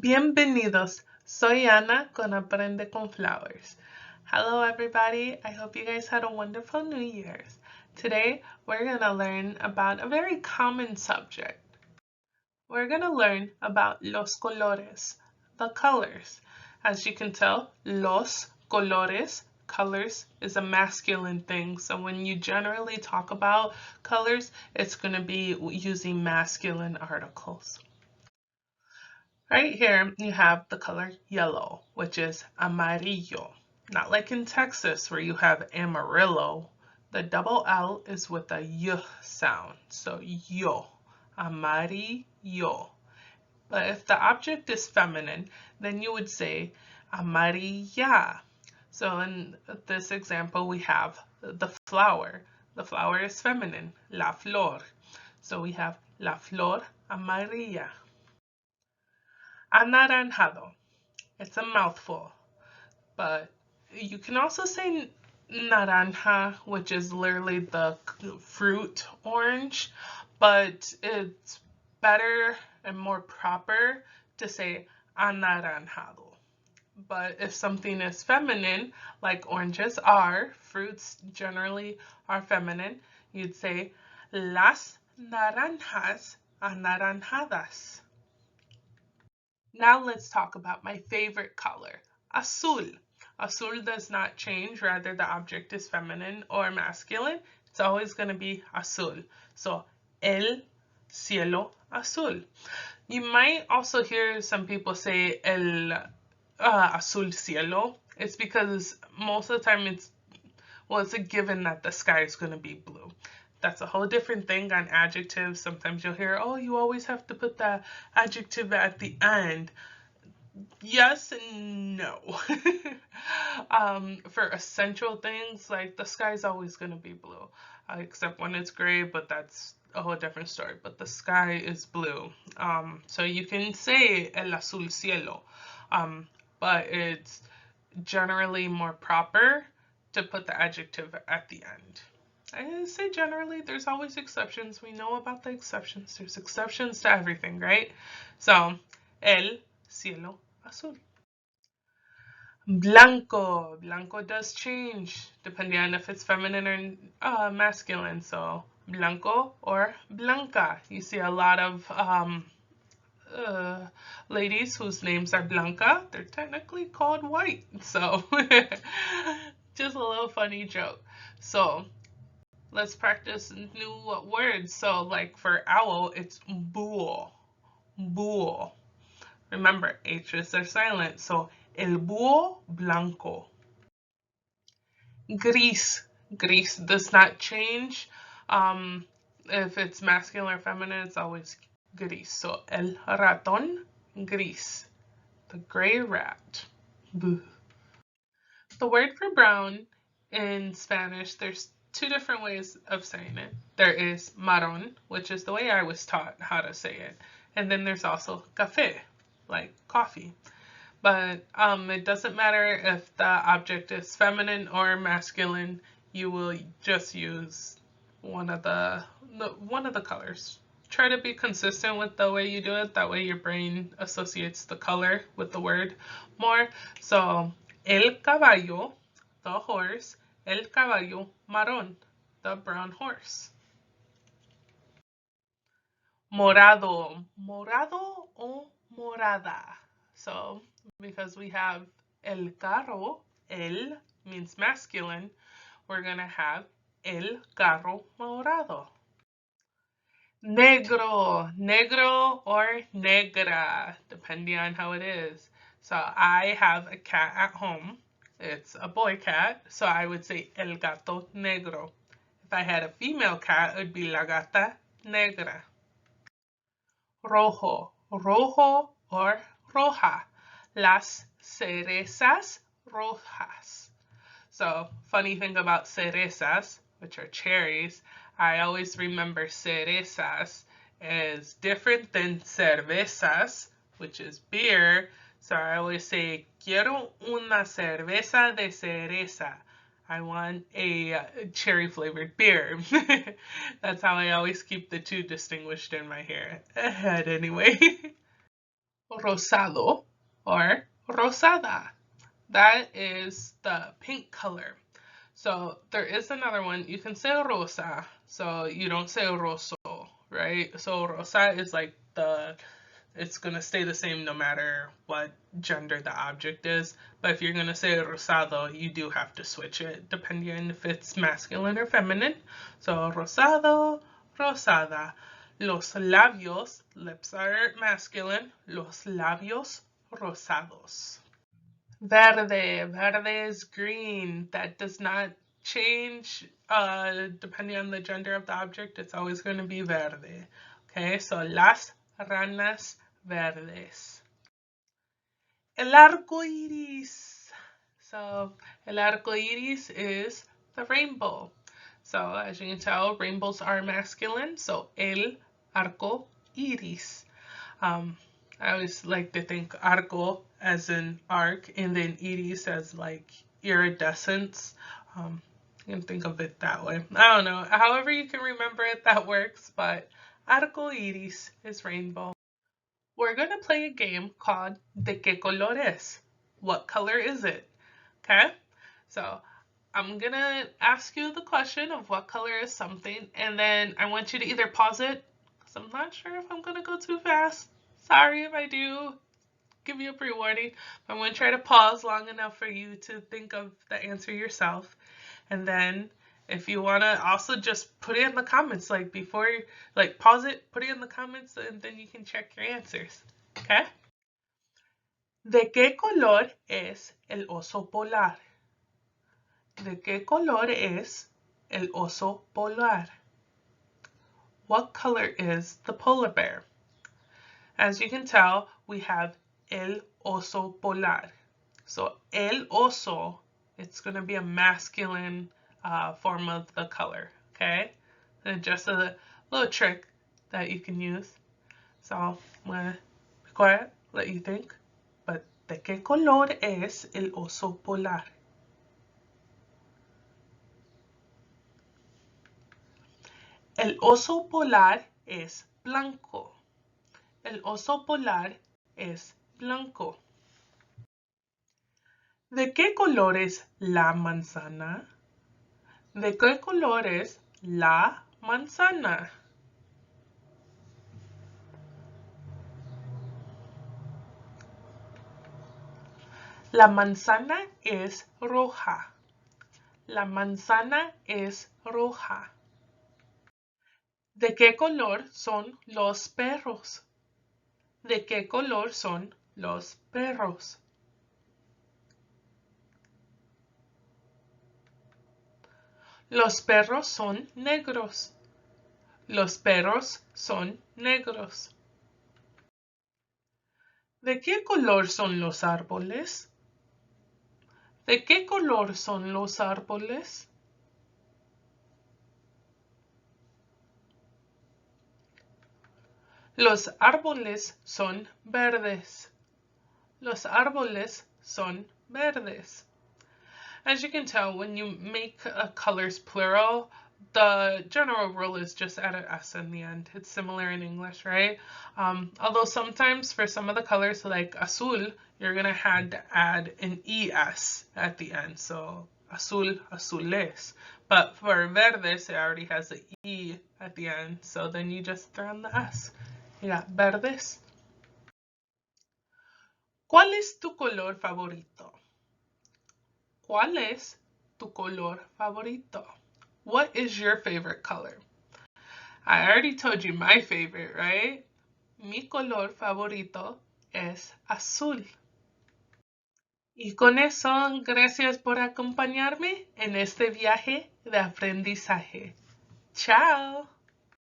Bienvenidos. Soy Ana con Aprende con Flowers. Hello everybody. I hope you guys had a wonderful New Year's. Today we're going to learn about a very common subject. We're going to learn about los colores, the colors. As you can tell, los colores, colors, is a masculine thing. So when you generally talk about colors, it's going to be using masculine articles. Right here, you have the color yellow, which is amarillo. Not like in Texas where you have Amarillo. The double L is with a y sound. So yo, amarillo. But if the object is feminine, then you would say amarilla. So in this example, we have the flower. The flower is feminine, la flor. So we have la flor amarilla. Anaranjado. It's a mouthful, but you can also say naranja, which is literally the fruit orange, but it's better and more proper to say anaranjado. But if something is feminine, like oranges are, fruits generally are feminine, you'd say las naranjas anaranjadas. Now let's talk about my favorite color, Azul. Azul does not change, rather the object is feminine or masculine. It's always going to be azul. So, el cielo azul. You might also hear some people say el azul cielo. It's because most of the time it's a given that the sky is going to be blue. That's a whole different thing on adjectives. Sometimes you'll hear, oh, you always have to put the adjective at the end. Yes and no. For essential things, like the sky's always going to be blue, except when it's gray, but that's a whole different story. But the sky is blue. So you can say el azul cielo, but it's generally more proper to put the adjective at the end. I say generally, there's always exceptions. We know about the exceptions. There's exceptions to everything, right? So, el cielo azul. Blanco. Blanco does change depending on if it's feminine or masculine. So, blanco or blanca. You see a lot of ladies whose names are Blanca. They're technically called white. So, just a little funny joke. So, let's practice new words. So like for owl, it's búho, búho. Remember, H's are silent. So el búho blanco. Gris. Gris does not change. If it's masculine or feminine, it's always gris. So el ratón gris. The gray rat. Buh. The word for brown in Spanish, there's two different ways of saying it. There is marrón, which is the way I was taught how to say it. And then there's also café, like coffee. But it doesn't matter if the object is feminine or masculine. You will just use one of the colors. Try to be consistent with the way you do it. That way your brain associates the color with the word more. So el caballo, the horse, el caballo marrón, the brown horse. Morado, morado o morada. So, because we have el carro, el means masculine, we're going to have el carro morado. Negro, negro or negra, depending on how it is. So I have a cat at home. It's a boy cat, so I would say el gato negro. If I had a female cat, it would be la gata negra. Rojo, rojo or roja. Las cerezas rojas. So, funny thing about cerezas, which are cherries, I always remember cerezas is different than cervezas, which is beer. So I always say, quiero una cerveza de cereza. I want a cherry flavored beer. That's how I always keep the two distinguished in my head anyway. rosado or rosada. That is the pink color. So there is another one. You can say rosa, so you don't say roso, right? So rosa is like it's going to stay the same no matter what gender the object is. But if you're going to say rosado, you do have to switch it depending if it's masculine or feminine. So rosado, rosada. Los labios, lips are masculine. Los labios rosados. Verde, verde is green. That does not change depending on the gender of the object. It's always going to be verde. Okay, so las ranas verdes. El arco iris. So el arco iris is the rainbow. So as you can tell, rainbows are masculine. So el arco iris. I always like to think arco as in arc and then iris as like iridescence. You can think of it that way. I don't know. However you can remember it, that works. But arco iris is rainbow. We're going to play a game called ¿De qué color es? What color is it? Okay? So I'm going to ask you the question of what color is something, and then I want you to either pause it, because I'm not sure if I'm going to go too fast. Sorry if I do. Give you a pre-warning. I'm going to try to pause long enough for you to think of the answer yourself. And then if you want to also just put it in the comments, like before, like pause it, put it in the comments, and then you can check your answers. Okay? ¿De qué color es el oso polar? ¿De qué color es el oso polar? What color is the polar bear? As you can tell, we have el oso polar. So el oso, it's going to be a masculine form of the color, okay? And just a little trick that you can use. So I'm going to be quiet, let you think. But ¿de qué color es el oso polar? El oso polar es blanco. El oso polar es blanco. ¿De qué color es la manzana? ¿De qué color es la manzana? La manzana es roja. La manzana es roja. ¿De qué color son los perros? ¿De qué color son los perros? Los perros son negros. Los perros son negros. ¿De qué color son los árboles? ¿De qué color son los árboles? Los árboles son verdes. Los árboles son verdes. As you can tell, when you make colors plural, the general rule is just add an S in the end. It's similar in English, right? Although sometimes for some of the colors like azul, you're going to have to add an ES at the end. So azul, azules. But for verdes, it already has an E at the end. So then you just throw in the S. You got verdes. ¿Cuál es tu color favorito? ¿Cuál es tu color favorito? What is your favorite color? I already told you my favorite, right? Mi color favorito es azul. Y con eso, gracias por acompañarme en este viaje de aprendizaje. Chao.